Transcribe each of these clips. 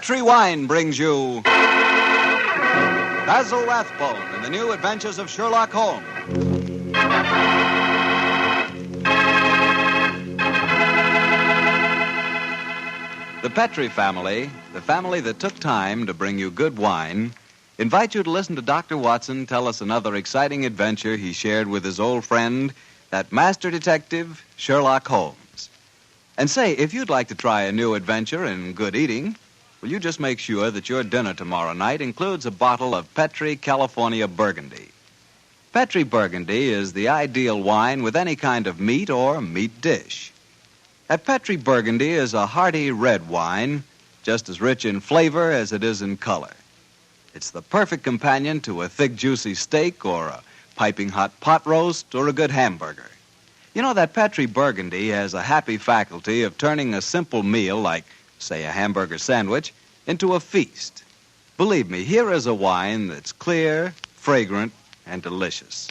Petri Wine brings you Basil Rathbone and the New Adventures of Sherlock Holmes. The Petri family, the family that took time to bring you good wine, invite you to listen to Dr. Watson tell us another exciting adventure he shared with his old friend, that master detective, Sherlock Holmes. And say, if you'd like to try a new adventure in good eating, will you just make sure that your dinner tomorrow night includes a bottle of Petri California Burgundy. Petri Burgundy is the ideal wine with any kind of meat or meat dish. That Petri Burgundy is a hearty red wine, just as rich in flavor as it is in color. It's the perfect companion to a thick, juicy steak or a piping hot pot roast or a good hamburger. You know, that Petri Burgundy has a happy faculty of turning a simple meal like, say, a hamburger sandwich, into a feast. Believe me, here is a wine that's clear, fragrant, and delicious.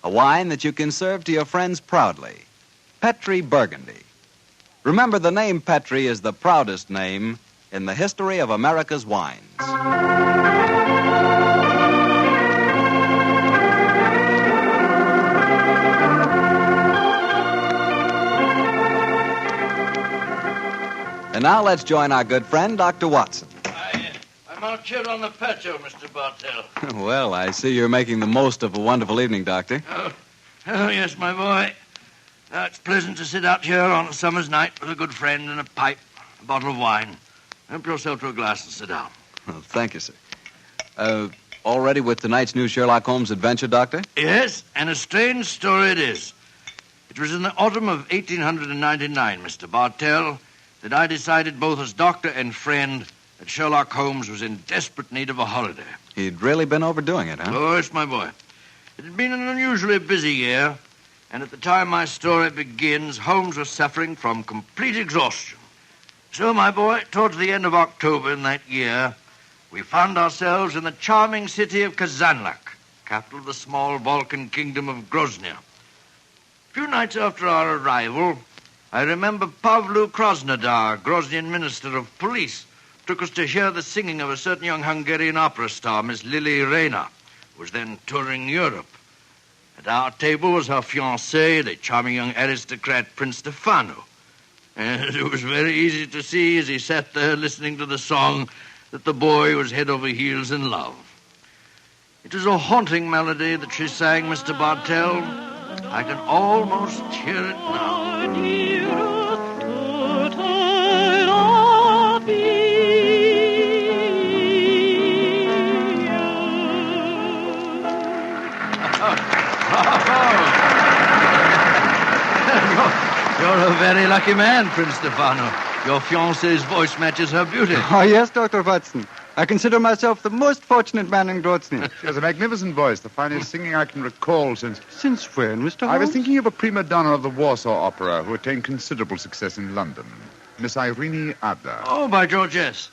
A wine that you can serve to your friends proudly. Petri Burgundy. Remember, the name Petri is the proudest name in the history of America's wines. And now let's join our good friend, Dr. Watson. I'm out here on the patio, Mr. Bartell. Well, I see you're making the most of a wonderful evening, Doctor. Oh, yes, my boy. It's pleasant to sit out here on a summer's night with a good friend and a pipe, a bottle of wine. Help yourself to a glass and sit down. Well, thank you, sir. All ready with tonight's new Sherlock Holmes adventure, Doctor? Yes, and a strange story it is. It was in the autumn of 1899, Mr. Bartell, that I decided both as doctor and friend that Sherlock Holmes was in desperate need of a holiday. He'd really been overdoing it, huh? Oh, yes, my boy. It had been an unusually busy year, and at the time my story begins, Holmes was suffering from complete exhaustion. So, my boy, towards the end of October in that year, we found ourselves in the charming city of Cazarlack, capital of the small Balkan kingdom of Grosnia. A few nights after our arrival, I remember Pavlu Krasnodar, Grosnian minister of police, took us to hear the singing of a certain young Hungarian opera star, Miss Lily Rayner, who was then touring Europe. At our table was her fiancé, the charming young aristocrat, Prince Stefano. And it was very easy to see as he sat there listening to the song that the boy was head over heels in love. It was a haunting melody that she sang, Mr. Bartell. I can almost hear it now. You're a very lucky man, Prince Stefano. Your fiancée's voice matches her beauty. Oh, yes, Dr. Watson. I consider myself the most fortunate man in Grosnia. She has a magnificent voice, the finest singing I can recall since... Since when, Mr. Holmes? I was thinking of a prima donna of the Warsaw Opera who attained considerable success in London, Miss Irene Adler. Oh, by George, yes.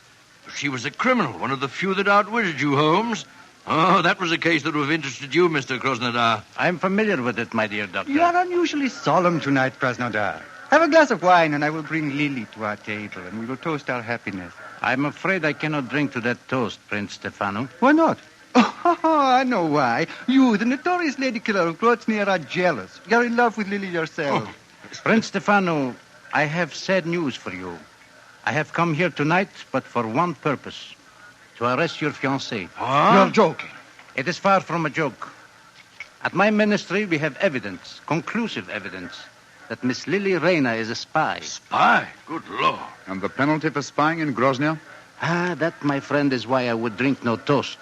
She was a criminal, one of the few that outwitted you, Holmes. Oh, that was a case that would have interested you, Mr. Krasnodar. I'm familiar with it, my dear doctor. You are unusually solemn tonight, Krasnodar. Have a glass of wine, and I will bring Lily to our table, and we will toast our happiness. I'm afraid I cannot drink to that toast, Prince Stefano. Why not? Oh, I know why. You, the notorious lady killer of Grosnia, are jealous. You're in love with Lily yourself. Oh. Prince Stefano, I have sad news for you. I have come here tonight, but for one purpose. To arrest your fiancée. Huh? You're joking. It is far from a joke. At my ministry, we have evidence, conclusive evidence, that Miss Lily Rayner is a spy. Spy? Good Lord. And the penalty for spying in Grosnia? That, my friend, is why I would drink no toast.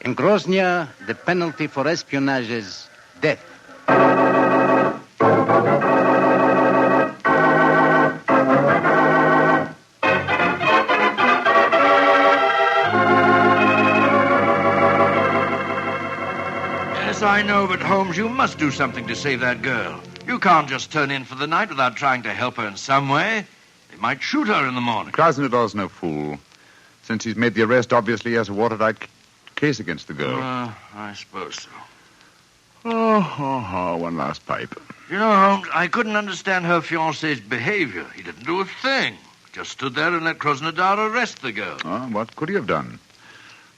In Grosnia, the penalty for espionage is death. Yes, I know, but Holmes, you must do something to save that girl. You can't just turn in for the night without trying to help her in some way. They might shoot her in the morning. Krasnodar's no fool. Since he's made the arrest, obviously he has a watertight case against the girl. I suppose so. One last pipe. You know, Holmes, I couldn't understand her fiancé's behavior. He didn't do a thing. Just stood there and let Grosnia arrest the girl. Oh, what could he have done?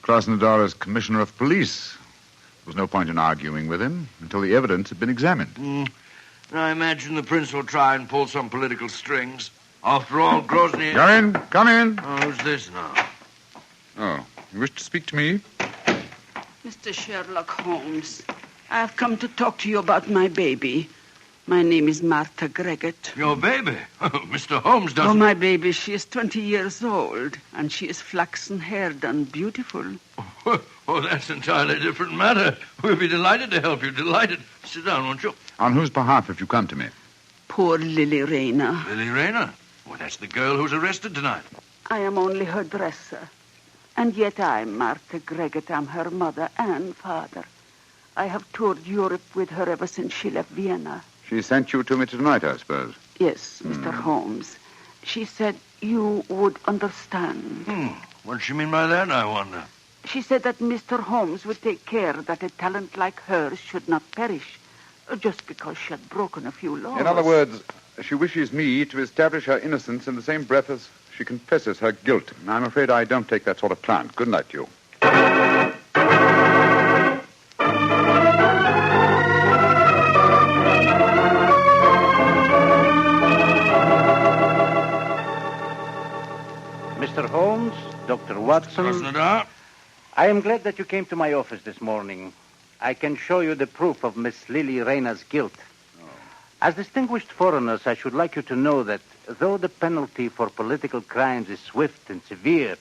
Grosnia is commissioner of police. There was no point in arguing with him until the evidence had been examined. I imagine the prince will try and pull some political strings. After all, Grosnia... Come in. Oh, who's this now? Oh, you wish to speak to me? Mr. Sherlock Holmes, I have come to talk to you about my baby. My name is Martha Greggett. Your baby? Mr. Holmes doesn't... Oh, my baby, she is 20 years old, and she is flaxen-haired and beautiful. Oh, that's an entirely different matter. We'll be delighted to help you, delighted. Sit down, won't you? On whose behalf have you come to me? Poor Lily Rayner. Lily Rayner? Well, that's the girl who's arrested tonight. I am only her dresser. And yet I, Martha Greggett, am her mother and father. I have toured Europe with her ever since she left Vienna. She sent you to me tonight, I suppose. Yes, Mr. Holmes. She said you would understand. What does she mean by that, I wonder? She said that Mr. Holmes would take care that a talent like hers should not perish, just because she had broken a few laws. In other words, she wishes me to establish her innocence in the same breath as she confesses her guilt. I'm afraid I don't take that sort of plant. Good night to you. Mr. Holmes, Dr. Watson. Grosnia? I am glad that you came to my office this morning. I can show you the proof of Miss Lily Rayner's guilt. As distinguished foreigners, I should like you to know that though the penalty for political crimes is swift and severe,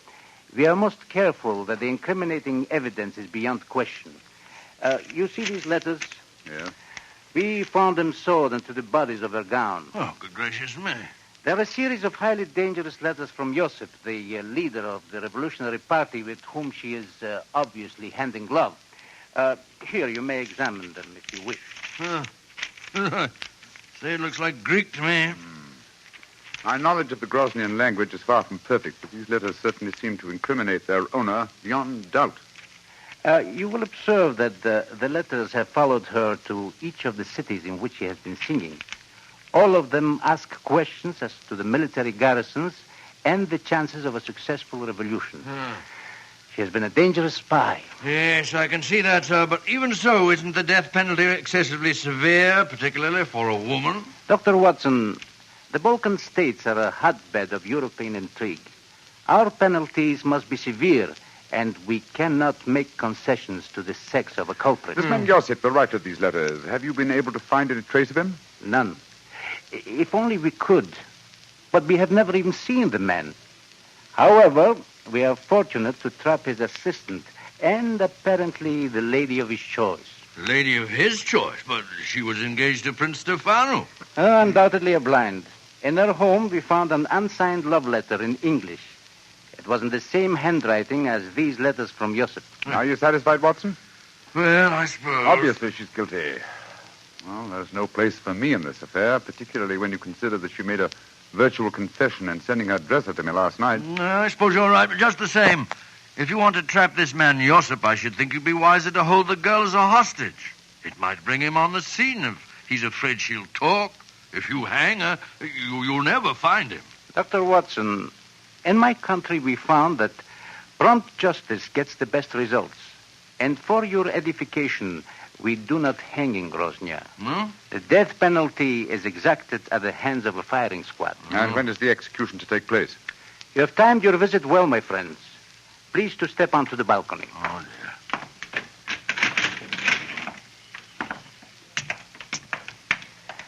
we are most careful that the incriminating evidence is beyond question. You see these letters? Yeah. We found them sewed into the bodies of her gown. Oh, good gracious me. They're a series of highly dangerous letters from Joseph, the leader of the Revolutionary Party with whom she is obviously hand in glove. Here, you may examine them if you wish. Say, it looks like Greek to me. My knowledge of the Grosnian language is far from perfect, but these letters certainly seem to incriminate their owner beyond doubt. You will observe that the letters have followed her to each of the cities in which she has been singing. All of them ask questions as to the military garrisons and the chances of a successful revolution. She has been a dangerous spy. Yes, I can see that, sir. But even so, isn't the death penalty excessively severe, particularly for a woman? Dr. Watson, the Balkan states are a hotbed of European intrigue. Our penalties must be severe, and we cannot make concessions to the sex of a culprit. This man Joseph, the writer of these letters, have you been able to find any trace of him? None. If only we could. But we have never even seen the man. However, we are fortunate to trap his assistant and apparently the lady of his choice. Lady of his choice? But she was engaged to Prince Stefano. Undoubtedly a blind. In her home, we found an unsigned love letter in English. It was in the same handwriting as these letters from Joseph. Are you satisfied, Watson? Well, I suppose. Obviously, she's guilty. Well, there's no place for me in this affair, particularly when you consider that she made a virtual confession in sending her dresser to me last night. I suppose you're right, but just the same. If you want to trap this man Josip, I should think you'd be wiser to hold the girl as a hostage. It might bring him on the scene if he's afraid she'll talk. If you hang her, you'll never find him. Dr. Watson, in my country we found that prompt justice gets the best results. And for your edification, we do not hang in Grosnia. No? The death penalty is exacted at the hands of a firing squad. And when is the execution to take place? You have timed your visit well, my friends. Please to step onto the balcony. Oh, dear.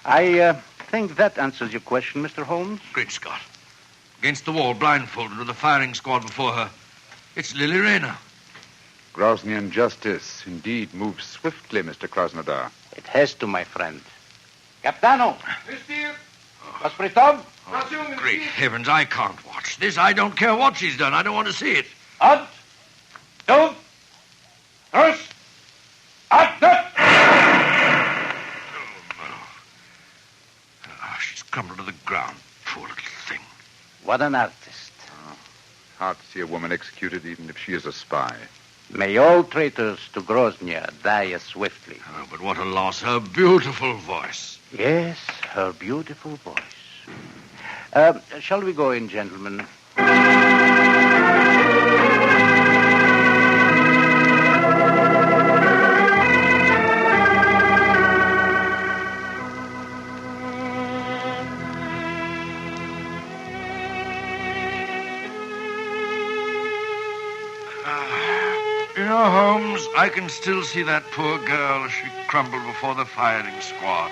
I think that answers your question, Mr. Holmes. Great Scott. Against the wall, blindfolded, with a firing squad before her. It's Lily Rayner. Grosnian justice indeed moves swiftly, Mr. Krasnodar. It has to, my friend. Capitano! Gospod! Great heavens, I can't watch this. I don't care what she's done. I don't want to see it. Out! Two! First! Out! She's crumbled to the ground. Poor little thing. What an artist. Hard to see a woman executed even if she is a spy. May all traitors to Grosnia die as swiftly. Oh, but what a loss. Her beautiful voice. Yes, her beautiful voice. Shall we go in, gentlemen? You know, Holmes, I can still see that poor girl as she crumbled before the firing squad.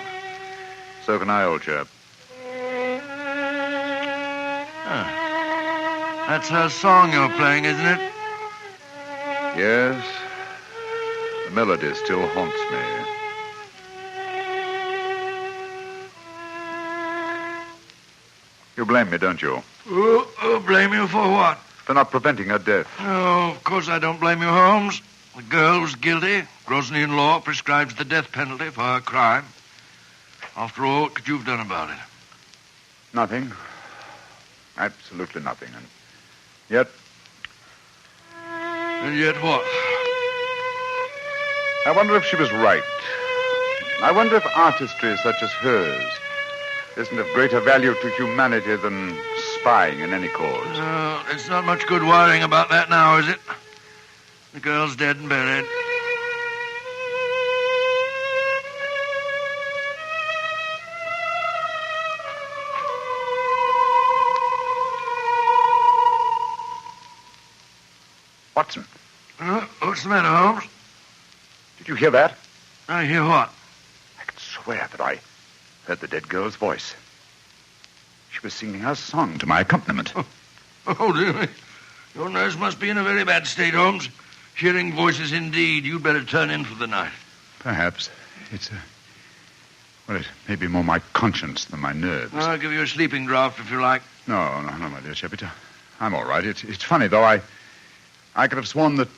So can I, old chap. That's her song you're playing, isn't it? Yes. The melody still haunts me. You blame me, don't you? Oh, blame you for what? For not preventing her death. Oh, of course I don't blame you, Holmes. The girl was guilty. Grosnian law prescribes the death penalty for her crime. After all, what could you have done about it? Nothing. Absolutely nothing. And yet... And yet what? I wonder if she was right. I wonder if artistry such as hers isn't of greater value to humanity than spying in any cause. It's not much good worrying about that now, is it? The girl's dead and buried. Watson, What's the matter, Holmes? did you hear that? I hear what? I can swear that I heard the dead girl's voice. She was singing her song to my accompaniment. Oh, dear. Your nerves must be in a very bad state, Holmes. Hearing voices indeed. You'd better turn in for the night. Perhaps. Well, it may be more my conscience than my nerves. I'll give you a sleeping draught if you like. No, my dear Shepard. I'm all right. It's funny, though. I could have sworn that...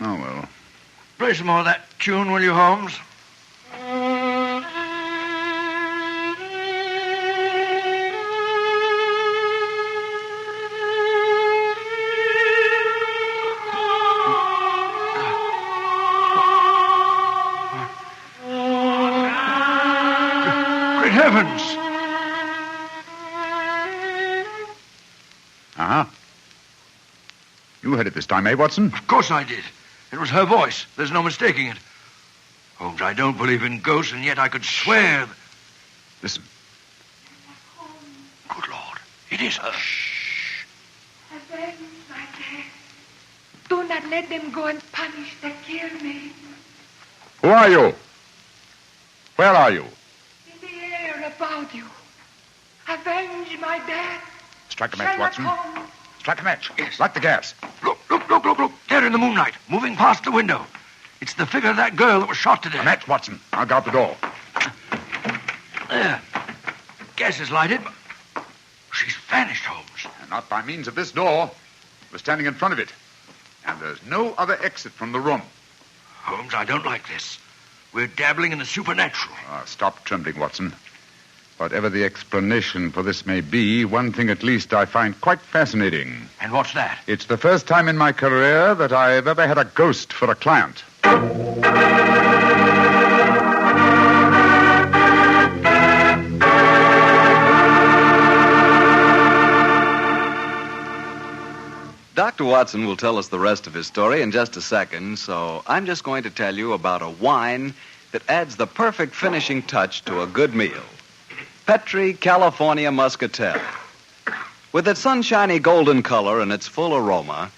Oh, well. Play some more of that tune, will you, Holmes? Great heavens! Uh-huh. You heard it this time, eh, Watson? Of course I did. It was her voice. There's no mistaking it. Holmes, I don't believe in ghosts, and yet I could swear... Listen. Good Lord. It is her. Shh. Avenge my death. Do not let them go and punish the kill me. Who are you? Where are you? In the air about you. Avenge my death. Strike a match, Sherlock Watson. Holmes. Strike a match. Yes. Light the gas. Look. There in the moonlight, moving past the window. It's the figure of that girl that was shot to A death. match, Watson. I'll guard the door. There. Gas is lighted, but she's vanished, Holmes. And not by means of this door. We're standing in front of it. And there's no other exit from the room. Holmes, I don't like this. We're dabbling in the supernatural. Stop trembling, Watson. Whatever the explanation for this may be, one thing at least I find quite fascinating. And what's that? It's the first time in my career that I've ever had a ghost for a client. Dr. Watson will tell us the rest of his story in just a second, so I'm just going to tell you about a wine that adds the perfect finishing touch to a good meal. Petri California Muscatel. With its sunshiny golden color and its full aroma,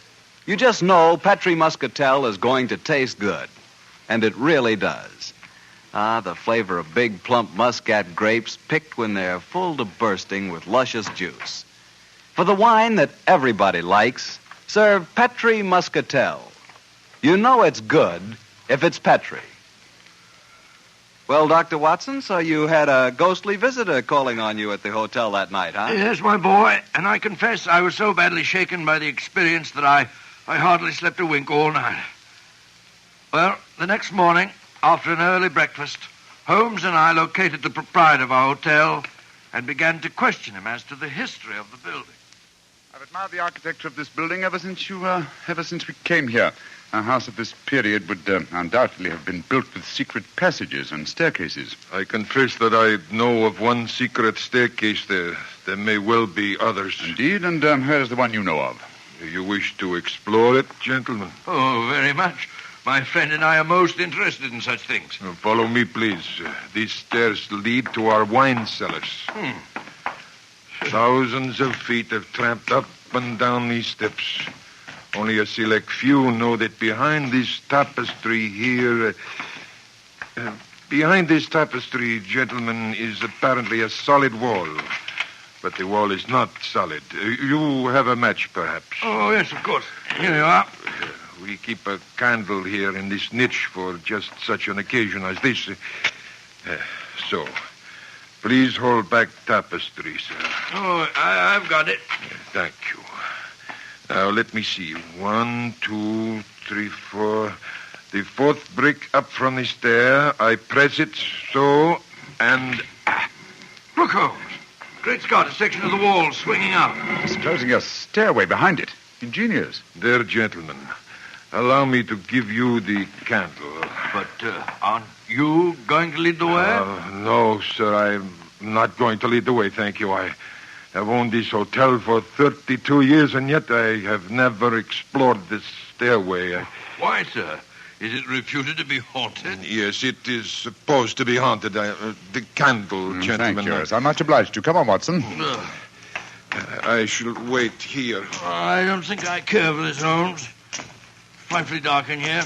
you just know Petri Muscatel is going to taste good. And it really does. The flavor of big, plump muscat grapes picked when they're full to bursting with luscious juice. For the wine that everybody likes, serve Petri Muscatel. You know it's good if it's Petri. Well, Dr. Watson, so you had a ghostly visitor calling on you at the hotel that night, huh? Yes, my boy, and I confess I was so badly shaken by the experience that I hardly slept a wink all night. Well, the next morning, after an early breakfast, Holmes and I located the proprietor of our hotel and began to question him as to the history of the building. I've admired the architecture of this building ever since we came here. A house of this period would undoubtedly have been built with secret passages and staircases. I confess that I know of one secret staircase there. There may well be others. Indeed, and where is the one you know of? Do you wish to explore it, gentlemen? Oh, very much. My friend and I are most interested in such things. Follow me, please. These stairs lead to our wine cellars. Thousands of feet have tramped up and down these steps. Only a select few know that behind this tapestry here... behind this tapestry, gentlemen, is apparently a solid wall. But the wall is not solid. You have a match, perhaps. Oh, yes, of course. Here you are. We keep a candle here in this niche for just such an occasion as this. So, please hold back tapestry, sir. Oh, I've got it. Thank you. Now, let me see. 1, 2, 3, 4. The fourth brick up from the stair. I press it so, and... Look, Holmes. Great Scott, a section of the wall swinging out. Disclosing a stairway behind it. Ingenious. There, gentlemen. Allow me to give you the candle. But aren't you going to lead the way? No, sir. I'm not going to lead the way, thank you. I have owned this hotel for 32 years, and yet I have never explored this stairway. Why, sir? Is it reputed to be haunted? Yes, it is supposed to be haunted. The candle, gentlemen. Thank you, yes. I'm much obliged to you. Come on, Watson. I shall wait here. I don't think I care for this, Holmes. Frightfully dark in here.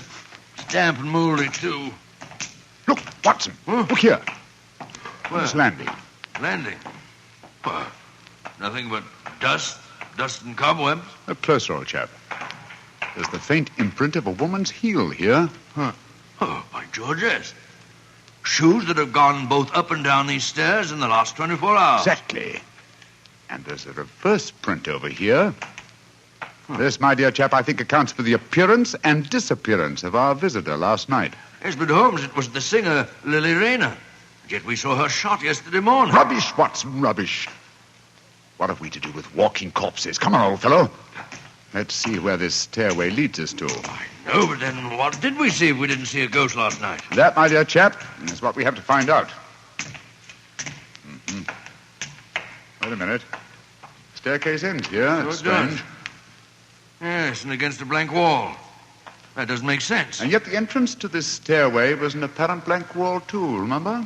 It's damp and moldy, too. Look, Watson. Look here. Where? This landing. Landing? Well, nothing but dust and cobwebs. Look closer, old chap. There's the faint imprint of a woman's heel here. Huh. Oh, by George, yes. Shoes that have gone both up and down these stairs in the last 24 hours. Exactly. And there's a reverse print over here. This, my dear chap, I think accounts for the appearance and disappearance of our visitor last night. Yes, but Holmes, it was the singer, Lily Rayner. Yet we saw her shot yesterday morning. Rubbish, Watson, rubbish. What have we to do with walking corpses? Come on, old fellow. Let's see where this stairway leads us to. I know, but then what did we see if we didn't see a ghost last night? That, my dear chap, is what we have to find out. Wait a minute. Staircase ends here. That's strange. Yes, and against a blank wall. That doesn't make sense. And yet the entrance to this stairway was an apparent blank wall, too, remember?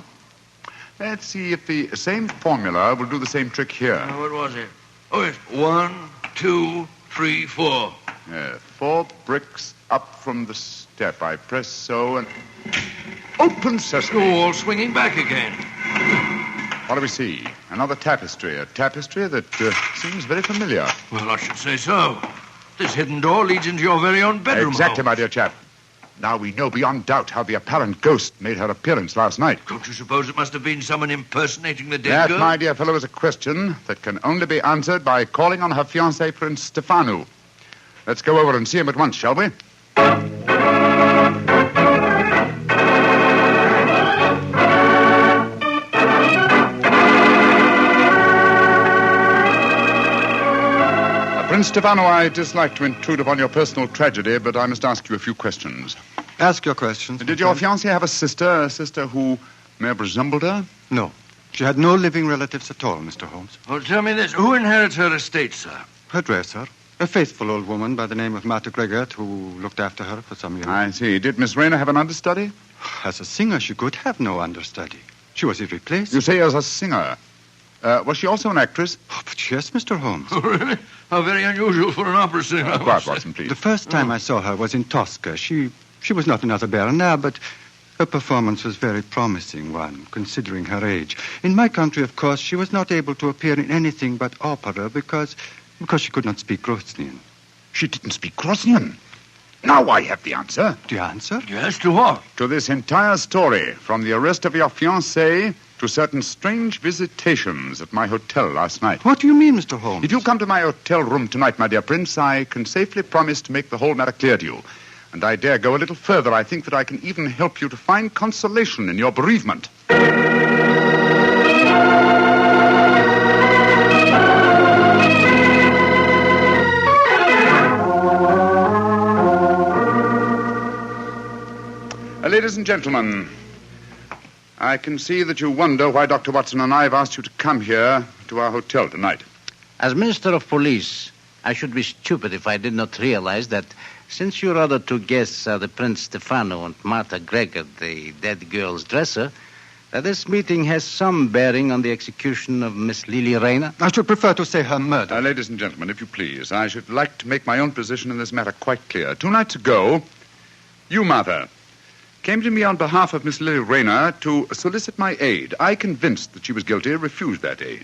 Let's see if the same formula will do the same trick here. What was it? Oh, yes. 1, 2, 3, 4. 4 bricks up from the step. I press so and... Open sesame. The wall swinging back again. What do we see? Another tapestry. A tapestry that seems very familiar. Well, I should say so. This hidden door leads into your very own bedroom. Exactly, my dear chap. Now we know beyond doubt how the apparent ghost made her appearance last night. Don't you suppose it must have been someone impersonating the dead girl? That, my dear fellow, is a question that can only be answered by calling on her fiancé, Prince Stefano. Let's go over and see him at once, shall we? Prince Stefano, I dislike to intrude upon your personal tragedy, but I must ask you a few questions. Ask your questions. Did your fiancée have a sister who may have resembled her? No. She had no living relatives at all, Mr. Holmes. Oh, tell me this. Who inherits her estate, sir? Her dresser. A faithful old woman by the name of Martha Gregor, who looked after her for some years. I see. Did Miss Rayner have an understudy? As a singer, she could have no understudy. She was irreplaceable. You say as a singer. Was she also an actress? Oh, but yes, Mr. Holmes. Oh, really? How very unusual for an opera singer. Quiet, Watson, please. The first time I saw her was in Tosca. She was not another Bernard, but her performance was very promising one, considering her age. In my country, of course, she was not able to appear in anything but opera because she could not speak Grosnian. She didn't speak Grosnian? Now I have the answer. The answer? Yes, to what? To this entire story, from the arrest of your fiancée to certain strange visitations at my hotel last night. What do you mean, Mr. Holmes? If you come to my hotel room tonight, my dear Prince, I can safely promise to make the whole matter clear to you. And I dare go a little further. I think that I can even help you to find consolation in your bereavement. Ladies and gentlemen, I can see that you wonder why Dr. Watson and I have asked you to come here to our hotel tonight. As Minister of Police, I should be stupid if I did not realize that since your other two guests are the Prince Stefano and Martha Gregor, the dead girl's dresser, that this meeting has some bearing on the execution of Miss Lily Rayner. I should prefer to say her murder. Ladies and gentlemen, if you please, I should like to make my own position in this matter quite clear. 2 nights ago, you, Martha, came to me on behalf of Miss Lily Rayner to solicit my aid. I, convinced that she was guilty, refused that aid.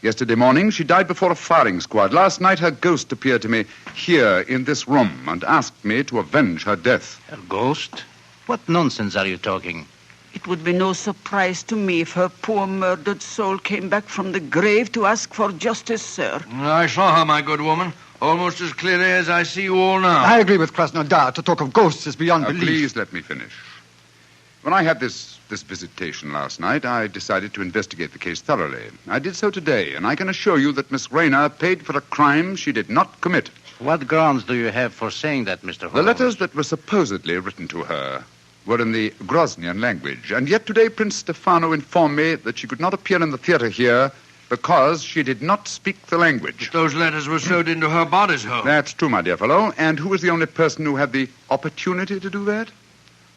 Yesterday morning, she died before a firing squad. Last night, her ghost appeared to me here in this room and asked me to avenge her death. Her ghost? What nonsense are you talking? It would be no surprise to me if her poor murdered soul came back from the grave to ask for justice, sir. I saw her, my good woman, almost as clearly as I see you all now. I agree with Grosnia. To talk of ghosts is beyond belief. Please let me finish. When I had this visitation last night, I decided to investigate the case thoroughly. I did so today, and I can assure you that Miss Rayner paid for a crime she did not commit. What grounds do you have for saying that, Mr. Holmes? The letters that were supposedly written to her were in the Grosnian language, and yet today Prince Stefano informed me that she could not appear in the theater here because she did not speak the language. But those letters were sewed into her bodice hole. That's true, my dear fellow. And who was the only person who had the opportunity to do that?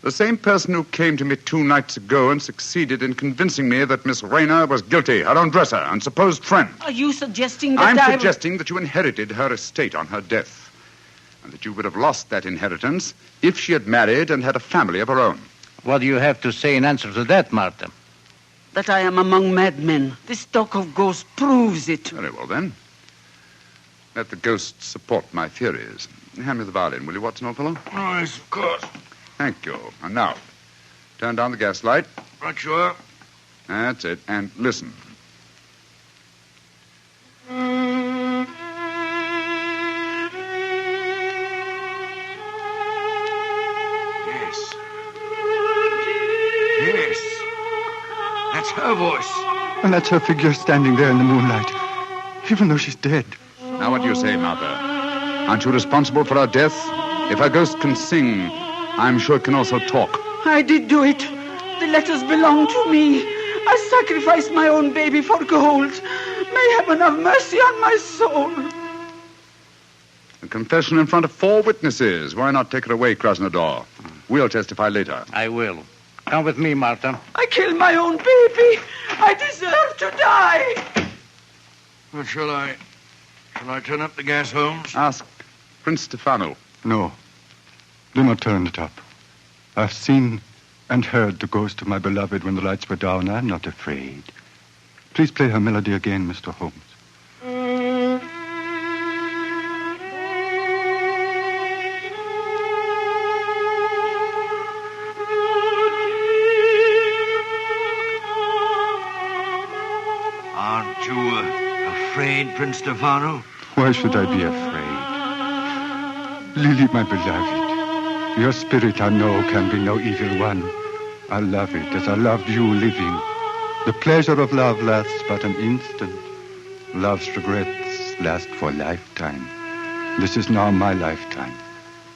The same person who came to me 2 nights ago and succeeded in convincing me that Miss Rayner was guilty, her own dresser and supposed friend. Are you suggesting that I'm suggesting that you inherited her estate on her death, and that you would have lost that inheritance if she had married and had a family of her own. What do you have to say in answer to that, Martha? That I am among madmen. This talk of ghosts proves it. Very well, then. Let the ghosts support my theories. Hand me the violin, will you, Watson, old fellow? Oh, yes, of course. Thank you. And now, turn down the gas light. Right, sure. That's it. And listen. Yes. Yes. That's her voice. And that's her figure standing there in the moonlight, even though she's dead. Now, what do you say, Martha? Aren't you responsible for her death? If her ghost can sing, I'm sure it can also talk. I did do it. The letters belong to me. I sacrificed my own baby for gold. May heaven have mercy on my soul. A confession in front of 4 witnesses. Why not take her away, Krasnodar? We'll testify later. I will. Come with me, Martha. I killed my own baby. I deserve to die. Well, shall I turn up the gas, Holmes? Ask Prince Stefano. No. Do not turn it up. I've seen and heard the ghost of my beloved when the lights were down. I'm not afraid. Please play her melody again, Mr. Holmes. Aren't you afraid, Prince Stefano? Why should I be afraid? Lily, my beloved, your spirit, I know, can be no evil one. I love it as I loved you living. The pleasure of love lasts but an instant. Love's regrets last for a lifetime. This is now my lifetime,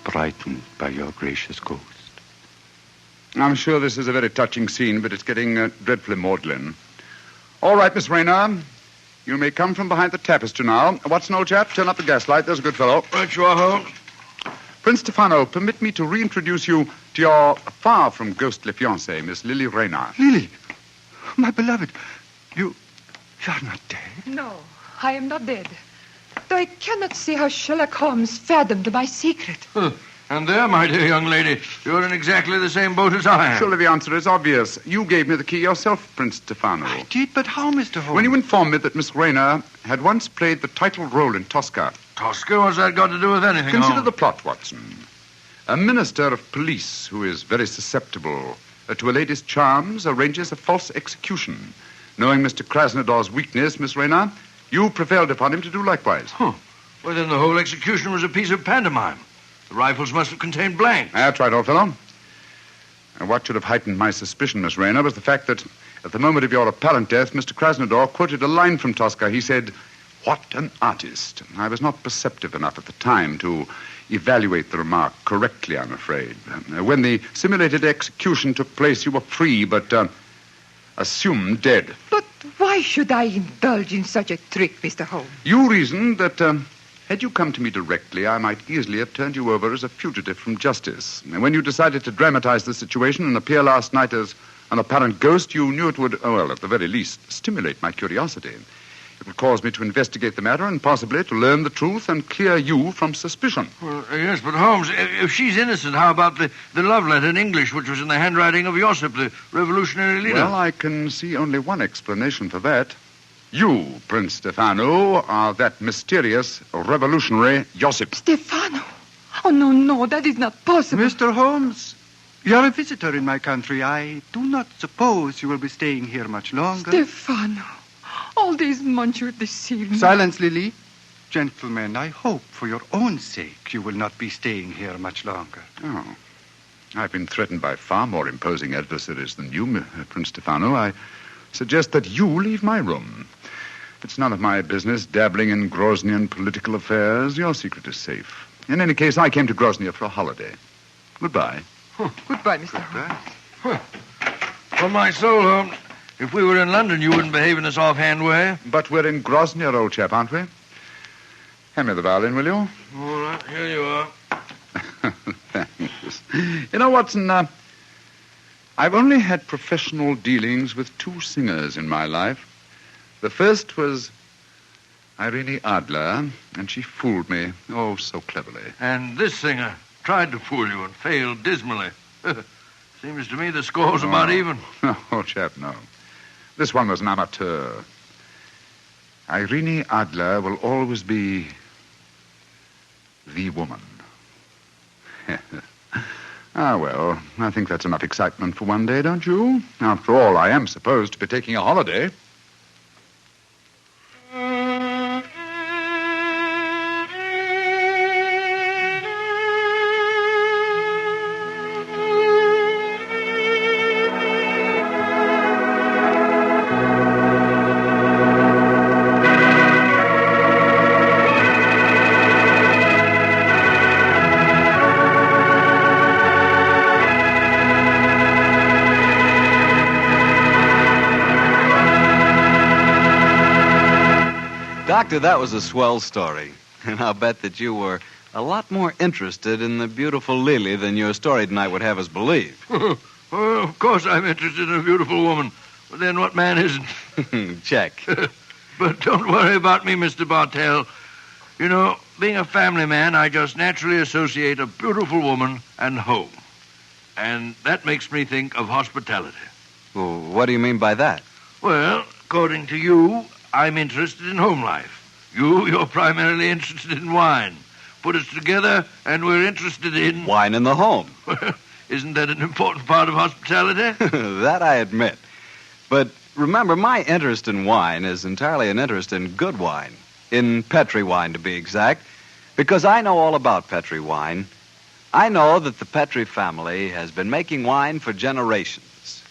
brightened by your gracious ghost. I'm sure this is a very touching scene, but it's getting dreadfully maudlin. All right, Miss Rayner. You may come from behind the tapestry now. Watson, old chap, turn up the gaslight. There's a good fellow. Right, you are, Holmes. Prince Stefano, permit me to reintroduce you to your far-from ghostly fiancée, Miss Lily Rayner. Lily, my beloved, you're not dead. No, I am not dead. Though I cannot see how Sherlock Holmes fathomed my secret. And there, my dear young lady, you're in exactly the same boat as I am. Surely the answer is obvious. You gave me the key yourself, Prince Stefano. I did, but how, Mr. Holmes? When you informed me that Miss Rayner had once played the title role in Tosca. Tosca? What's that got to do with anything, Consider Holmes? the plot, Watson. A minister of police who is very susceptible to a lady's charms arranges a false execution. Knowing Mr. Krasnodar's weakness, Miss Rayner, you prevailed upon him to do likewise. Well, then the whole execution was a piece of pantomime. The rifles must have contained blanks. That's right, old fellow. And what should have heightened my suspicion, Miss Rayner, was the fact that at the moment of your apparent death, Mr. Krasnodar quoted a line from Tosca. He said, "What an artist." I was not perceptive enough at the time to evaluate the remark correctly, I'm afraid. When the simulated execution took place, you were free, but assumed dead. But why should I indulge in such a trick, Mr. Holmes? You reasoned that had you come to me directly, I might easily have turned you over as a fugitive from justice. And when you decided to dramatize the situation and appear last night as an apparent ghost, you knew it would, well, at the very least, stimulate my curiosity. It would cause me to investigate the matter and possibly to learn the truth and clear you from suspicion. Well, yes, but Holmes, if she's innocent, how about the love letter in English, which was in the handwriting of Josip, the revolutionary leader? Well, I can see only one explanation for that. You, Prince Stefano, are that mysterious revolutionary Josip. Stefano? Oh, no, that is not possible. Mr. Holmes, you're a visitor in my country. I do not suppose you will be staying here much longer. Stefano, all these months you deceived me. Silence, Lily. Gentlemen, I hope for your own sake you will not be staying here much longer. Oh. I've been threatened by far more imposing adversaries than you, Prince Stefano. I suggest that you leave my room. It's none of my business dabbling in Grosnian political affairs. Your secret is safe. In any case, I came to Grosnia for a holiday. Goodbye. Goodbye, Mr. Holmes. On my soul, Holmes, if we were in London, you wouldn't behave in this offhand way. But we're in Grosnia, old chap, aren't we? Hand me the violin, will you? All right, here you are. Thanks. You know, Watson, I've only had professional dealings with two singers in my life. The first was Irene Adler, and she fooled me, oh, so cleverly. And this singer tried to fool you and failed dismally. Seems to me the score's about even. No, old chap, no. This one was an amateur. Irene Adler will always be the woman. Well, I think that's enough excitement for one day, don't you? After all, I am supposed to be taking a holiday. Doctor, that was a swell story. And I'll bet that you were a lot more interested in the beautiful Lily than your story tonight would have us believe. Well, of course I'm interested in a beautiful woman. But then what man isn't? Check. But don't worry about me, Mr. Bartell. You know, being a family man, I just naturally associate a beautiful woman and home. And that makes me think of hospitality. Well, what do you mean by that? Well, according to you, I'm interested in home life. You're primarily interested in wine. Put us together, and we're interested in... Wine in the home. Isn't that an important part of hospitality? That I admit. But remember, my interest in wine is entirely an interest in good wine. In Petri wine, to be exact. Because I know all about Petri wine. I know that the Petri family has been making wine for generations.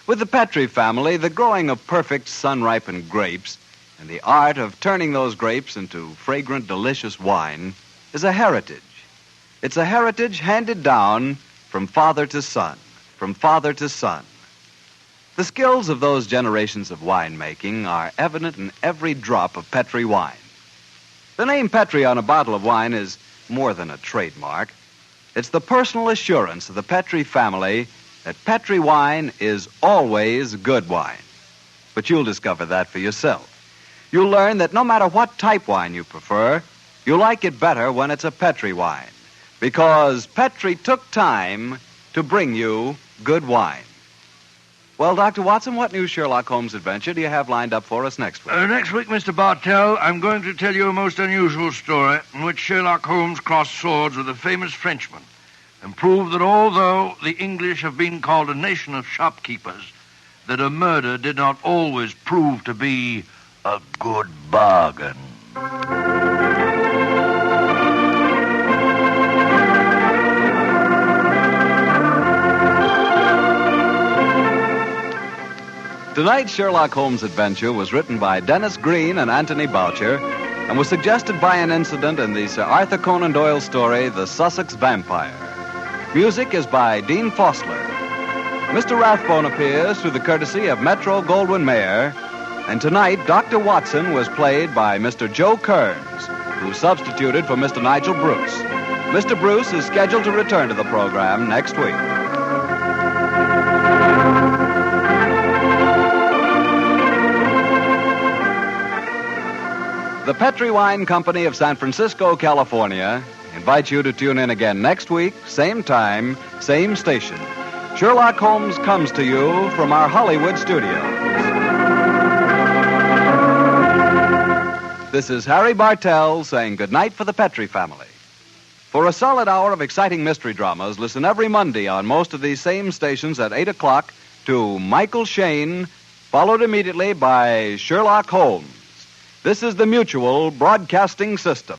With the Petri family, the growing of perfect sun-ripened grapes and the art of turning those grapes into fragrant, delicious wine is a heritage. It's a heritage handed down from father to son, from father to son. The skills of those generations of winemaking are evident in every drop of Petri wine. The name Petri on a bottle of wine is more than a trademark. It's the personal assurance of the Petri family that Petri wine is always good wine. But you'll discover that for yourself. You'll learn that no matter what type wine you prefer, you like it better when it's a Petri wine. Because Petri took time to bring you good wine. Well, Dr. Watson, what new Sherlock Holmes adventure do you have lined up for us next week? Next week, Mr. Bartell, I'm going to tell you a most unusual story in which Sherlock Holmes crossed swords with a famous Frenchman and proved that although the English have been called a nation of shopkeepers, that a murder did not always prove to be a good bargain. Tonight's Sherlock Holmes adventure was written by Dennis Green and Anthony Boucher and was suggested by an incident in the Sir Arthur Conan Doyle story, The Sussex Vampire. Music is by Dean Fossler. Mr. Rathbone appears through the courtesy of Metro-Goldwyn-Mayer, and tonight Dr. Watson was played by Mr. Joe Kearns, who substituted for Mr. Nigel Bruce. Mr. Bruce is scheduled to return to the program next week. The Petri Wine Company of San Francisco, California, invites you to tune in again next week, same time, same station. Sherlock Holmes comes to you from our Hollywood studios. This is Harry Bartell saying goodnight for the Petri family. For a solid hour of exciting mystery dramas, listen every Monday on most of these same stations at 8 o'clock to Michael Shayne, followed immediately by Sherlock Holmes. This is the Mutual Broadcasting System.